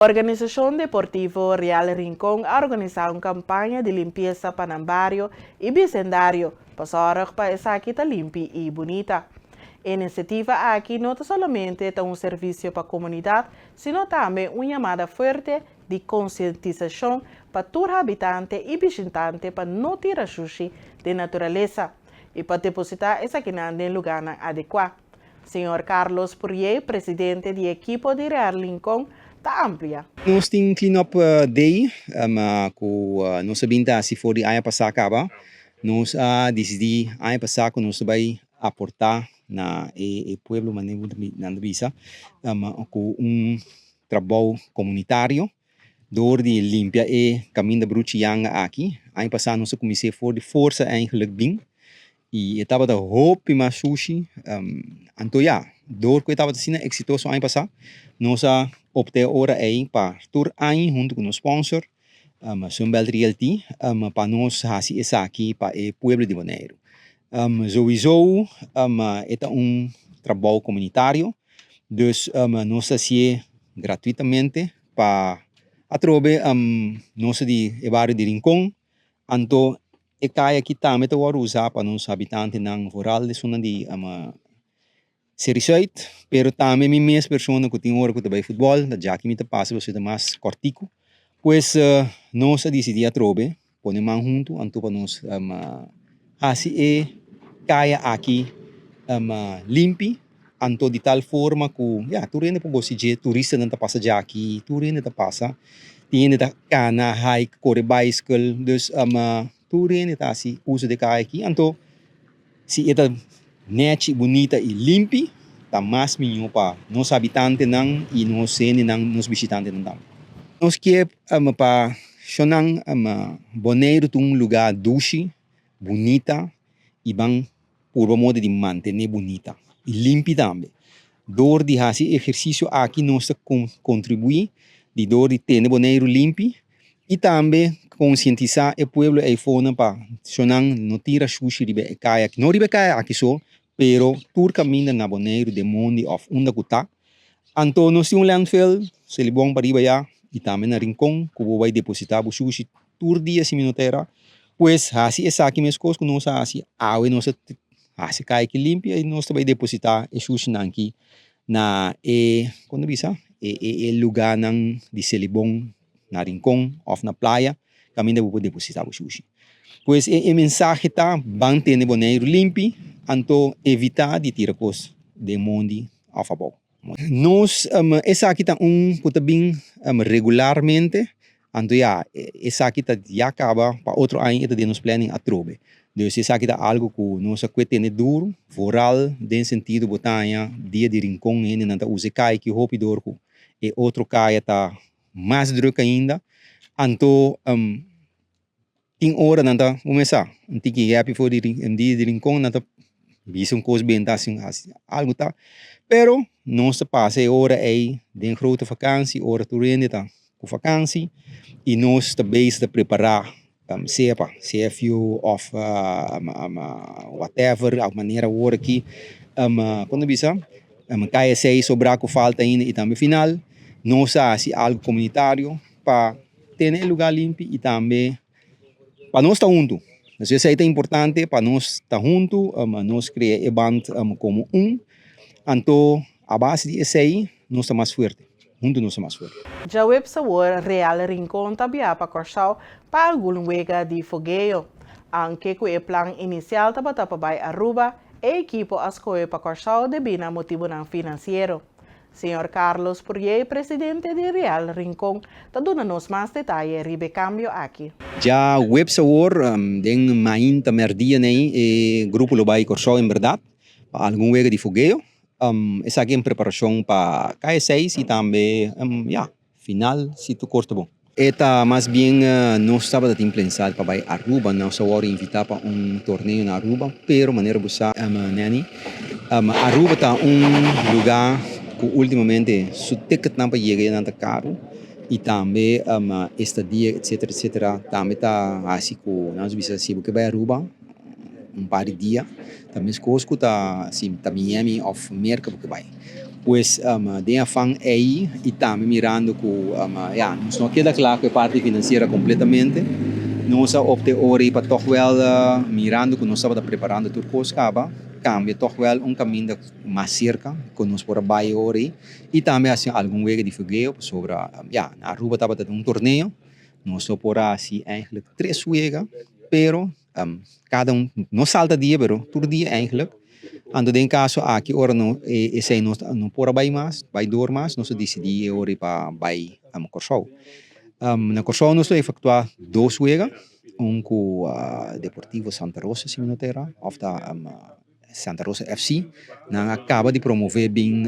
A Organização Deportivo Real Rincón ha organizado uma campanha de limpeza para o barrio e vecindário para para essa aqui tá limpa e bonita. A iniciativa aqui não é somente um serviço para a comunidade, sino também uma chamada forte de conscientização para todos os habitantes e visitantes para não tirar sushi de natureza e para depositar essa aqui em lugar adequado. Senhor Carlos Purier, presidente do equipo de Real Rincón, está amplia. Nós temos clean-up day, que nós sabemos se for de ano passado acaba, nós decidimos ano passado que nós vai aportar na pueblo na Visa, com trabalho comunitário, door de limpia caminho da Brucianga aqui. Ano passado nós comecei for de força eigenlijk bem, e estava da hope mas sushi, então door que estava sendo exitoso ano passado, nós optei ora para tour ano junto com o sponsor, Sunbelt Realty, para nós fazer isso aqui para o pueblo de Bonaire. Sowieso, é trabalho comunitário, dus nós fazemos gratuitamente para através nosso de barrio de Rincón, então e kaya kita met usar para nos habitantes ng rural de zona de Serisite, pero também minhas pessoas que têm hora que trabalham futebol, da já que me passa você mais cortico, pues nós decidimos atrobe, poner mão junto, então para nós assim kaya aqui limpi, então de tal forma que tu rende para você de turista não passa já aqui, tu rende passa, tiene da cana, hike, corre bicycle, dus tu rende assim uso de kaya aqui, então se é net bonita e limpi, tá mais melhor para nós habitantes não e nós nos visitantes não. Nós quer para sonang Bonaire um lugar doce, bonita e bem por modo de manter bonita e limpa também. Door de fazer exercício aqui nós contribui de door de ter Bonaire limpo e também conscientizar o povo e fona para sonang não tira sushi de caia, não de caia aqui só, pero tur caminha na Bonaire de mundo of unda kuta. Então nós temos landfill, se ele bom para ir já e também na Rincón, que vai depositar o sushi tur dia se minutera, pues assim essa aqui mesmo coisa que nós assim, nós assim caia que limpa e nós vai depositar o sushi aqui na quando bisa lugar nang de Selibong na Rincón of na playa, caminho para depositar o sushi. Pues o mensagem tá manter Bonaire limpo, então evitar de tirar coisas de mundo a favor. Nós essa aqui tá que bem regularmente, então essa aqui tá já acaba para outro ano de nos planning a trobe. Então essa aqui tá algo que nós que tem duro, rural, de sentido botanha, dia de Rincón ainda não tá usa cai que hope dor e outro cai tá mais duro ainda, então tem hora não tá começar, tem que happy for dia de Rincón não tá visam coisas bem assim algo tá, pero nós passa hora aí de grote vakantie, hora toerende tá com vakantie e nós também está preparar CFU of whatever, a maneira hora aqui, quando bisa, kaya sei sobrar que falta ainda e também final, nós assim algo comunitário para ter lugar limpo e também para nós estar junto. Isso é importante para nós estar junto, nós criar evento como então a base disso aí nós estamos mais forte, junto nós estamos mais forte. Já o sabor Real Rincón também para cortar para algum wega de fogueio, anche que o plano inicial estava para Aruba, a equipe escolheu para cortar devido a motivo financeiro. Senhor Carlos Purier, presidente de Real Rincón, está dando-nos mais detalhes sobre o cambio aqui. Já o sabor den main tamerdia nem grupo lo vai cortar em verdade, para algum wega de fogueio. Essa aqui é em preparação para KS6 e também, final, se tu corta bom. Eta mais bem, nós estava pensado para ir a Aruba, nós agora invitar para torneio na Aruba, pero maneira buscar, nani, Aruba está lugar que ultimamente su ticket não para chegar não caro e também estadia, etc, também está assim que nós bisa se que vai a Aruba, par de dias, também coisas que tá assim, tá Miami of Merca porque vai. pues de afán ahí y también mirando que ya, nos no queda claro que parte financiera completamente. Nós opte ori para toch wel mirando que nós estamos preparando tudo coisa cambia toch wel caminho mais cerca que nós por baixo ori e também assim algum wege de fogueio sobre ja na Aruba estava torneio nós só por assim eigenlijk 3 wege pero cada não salta dia pero todo dia eigenlijk ando em caso aqui ora não esse não por baixo mais vai dor mais nós decidi ori para baixo Corsou na Corsou nós efetuar 2 wege com Deportivo Santa Rosa, se não terá, of da Santa Rosa FC, na acaba de promover bem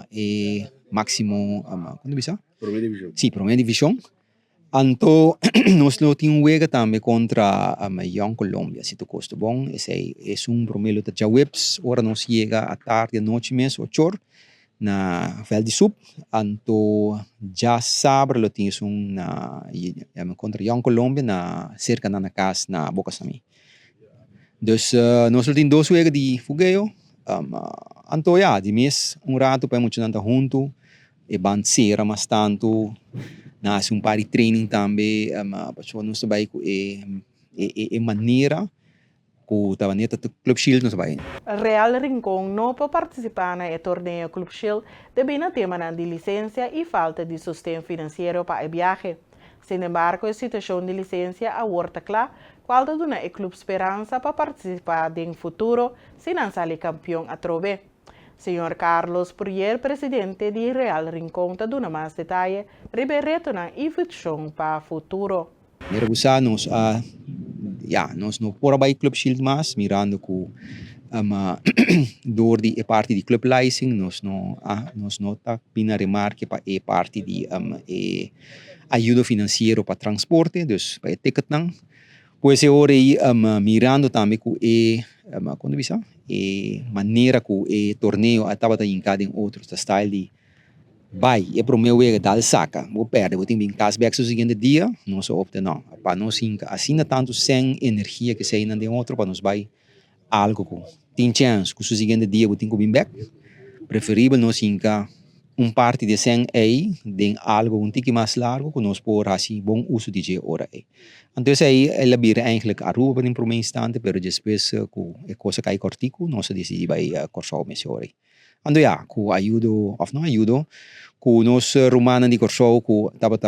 e máximo, como é isso? Primeira divisão. Sim, primeira divisão. Então, nós tínhamos um jogo também contra a Young Colômbia, se tu gosta bom, esse é primeiro de Jawebs, ora nós chega à tarde, à noite mesmo, 8 horas, na Vel de Sub, então já sábado eu tinha contra Young Colômbia na cerca na casa na Boca Sami. Dus nós temos 2 jogos de fogueio, então já de mês rato para muito nada junto, e banceira mas tanto, nasce par de training também, para nós também maneira que estava neta do Club Shield nos vai. Real Rincón não pode participar no torneio Club Shield devido ao tema de licença e falta de sustento financeiro para o viagem. Sin embargo, a situação de licença agora claro, qual da dona o Clube Esperança para participar no futuro se não sair campeão a trove. Senhor Carlos Purier, presidente de Real Rincón, está dando mais detalhes sobre retornar a invitação para o futuro. Nós nós não por aí Club Shield mais mirando que door die parte de club licensing nós não tá bem remarque para a parte de ajuda financeiro para transporte dus para ticket não pois é hora aí mirando também que quando bisa maneira que o torneio estava em cada outro style de vai é para o meu é dar saca vou perder vou ter bem cashback no seguinte dia não só opta não para nós assim tanto sem energia que sai de outro para nós vai algo que tem chance que o seguinte dia vou ter bem back preferível nós inca parte de 100 aí de algo tique mais largo que nós por assim bom uso de hora aí então aí ela vira eigenlijk Aruba em primeiro instante pero depois que a coisa cai cortico nós decidi vai Corsou mesmo hora ando já com ajuda ou não ajuda com nós romana de Corsou que estava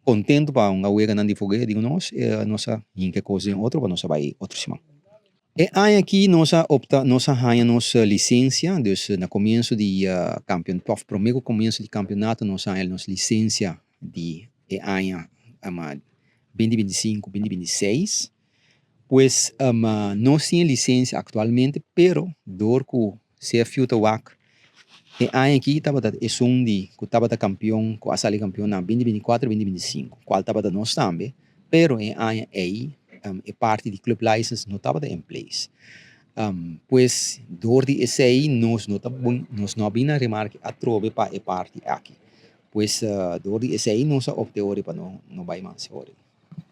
contente para uma wega não de fogueira digo nós nossa inca coisa outro para nós vai outro semana e aí aqui nossa ganha nossa licença dus no começo de campeonato primeiro começo de campeonato nossa licença de ano 2025 2026 pues nós temos licença atualmente pero dor que se future work e aí aqui estava de que estava campeão com a sala campeão na 2024 2025 qual estava nós também pero e aí a parte de club license não estava em place pues door die esse aí nós não bem remarque a trove para a parte aqui pues door die esse aí nós opte ori para não vai mais ori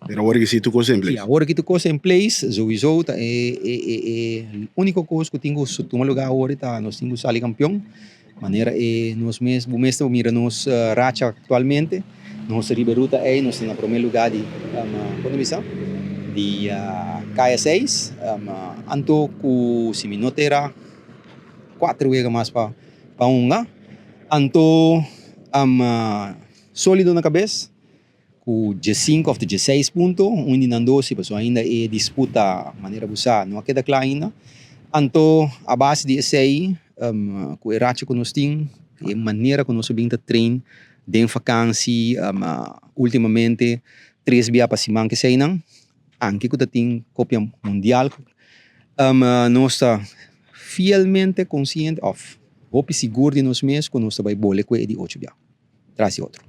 Pero agora que se tu coisa em place. Agora que tu coisa em place, sowieso o único coisa que tenho se tu lugar agora tá nós temos sali campeão, maneira nós mesmo mira nós racha atualmente, nós riberuta nós na primeiro lugar de quando missa de KS6, anto ku se me notera 4 vezes mais para unga, anto sólido na cabeça com 15 ou 16 pontos, onde não 12, pessoal ainda é disputa maneira buscar, não queda claro ainda. Então, a base de aí, com o racha que nós temos, a maneira que nós vamos treinar, de vacância, ultimamente, 3 dias para semana que sei não, anche que tem cópia mundial, nós está fielmente consciente of, ou seguro de nós mesmos, que nós vai bolear com de 8 dias, traz outro.